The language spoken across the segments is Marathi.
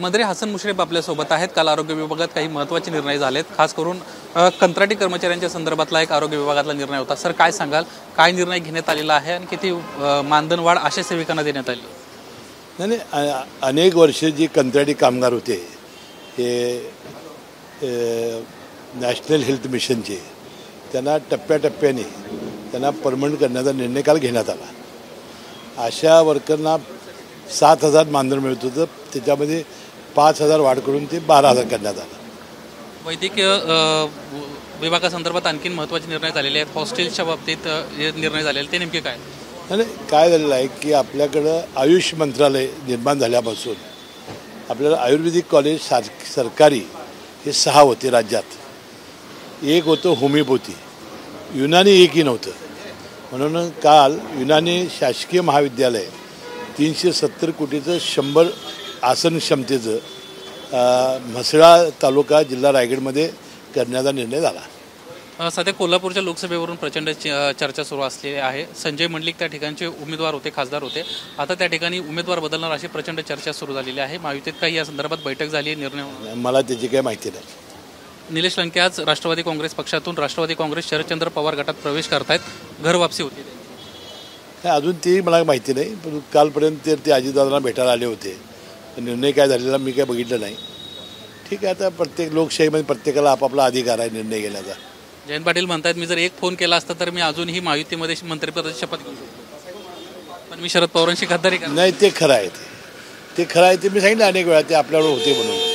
मंत्री हसन मुश्रीफ आपल्यासोबत आहेत। काल आरोग्य विभागात काही महत्त्वाचे निर्णय झालेत, खास करून कंत्राटी कर्मचाऱ्यांच्या संदर्भातला एक आरोग्य विभागातला निर्णय होता। सर, काय सांगाल, काय निर्णय घेण्यात आलेला आहे आणि किती मानधनवाढ आशा सेविकांना देण्यात आली? नाही, अनेक वर्ष जी कंत्राटी कामगार होते हे नॅशनल हेल्थ मिशनचे, त्यांना टप्प्याटप्प्याने त्यांना परमनंट करण्याचा निर्णय काल घेण्यात आला। अशा वर्करना 7,000 मानधन मिळत होतं, त्याच्यामध्ये 5,000 वाढ करून ते 12,000 करण्यात आलं। वैद्यकीय विभागासंदर्भात आणखीन महत्त्वाचे निर्णय झालेले आहेत। हॉस्टेलच्या बाबतीत निर्णय झालेले ते नेमके काय? आणि काय झालेलं आहे की आपल्याकडं आयुष मंत्रालय निर्माण झाल्यापासून आपल्याला आयुर्वेदिक कॉलेज सरकारी हे 6 होते राज्यात। एक होतं होमिओपॅथी, युनानी एकही नव्हतं, म्हणून काल युनानी शासकीय महाविद्यालय 370 कोटीचं 100 आसन क्षमतेचं म्हसळा तालुका जिल्हा रायगडमध्ये करण्याचा निर्णय झाला। सध्या कोल्हापूरच्या लोकसभेवरून प्रचंड चर्चा सुरू असलेली आहे। संजय मंडलिक त्या ठिकाणचे उमेदवार होते, खासदार होते, आता त्या ठिकाणी उमेदवार बदलणार अशी प्रचंड चर्चा सुरू झालेली आहे। महायुतीत काही या संदर्भात बैठक झाली, निर्णय? मला त्याची काही माहिती नाही। निलेश लंके आज राष्ट्रवादी काँग्रेस पक्षातून राष्ट्रवादी काँग्रेस शरदचंद्र पवार गटात प्रवेश करतायत, घर वापसी होती? अजून ती मला माहिती नाही, पण कालपर्यंत ते अजितदादांना भेटायला आले होते, निर्णय काय झालेला मी काय बघितलं नाही। ठीक आहे, आता प्रत्येक लोकशाहीमध्ये प्रत्येकाला आपापला अधिकार आहे निर्णय घेण्याचा। जयंत पाटील म्हणतात, मी जर एक फोन केला असता तर मी अजूनही महायुतीमध्ये मंत्रिपदाची शपथ घेऊ शकतो, पण मी शरद पवारांशी गद्दारी करणार नाही। ते खरं आहे, ते खरं आहे, ते मी सांगितलं अनेक वेळा, ते आपल्यावर होते म्हणून।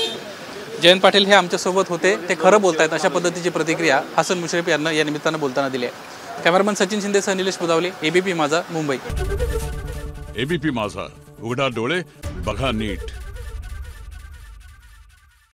जयंत पाटील हे आमच्यासोबत होते, ते खरं बोलतायत अशा पद्धतीची प्रतिक्रिया हसन मुश्रीफ यांना या निमित्तानं बोलताना दिली आहे। कॅमेरामन सचिन शिंदेसह निलेश बुदावले, एबीपी माझा, मुंबई। एबीपी माझा, उघडा डोळे बघा नीट।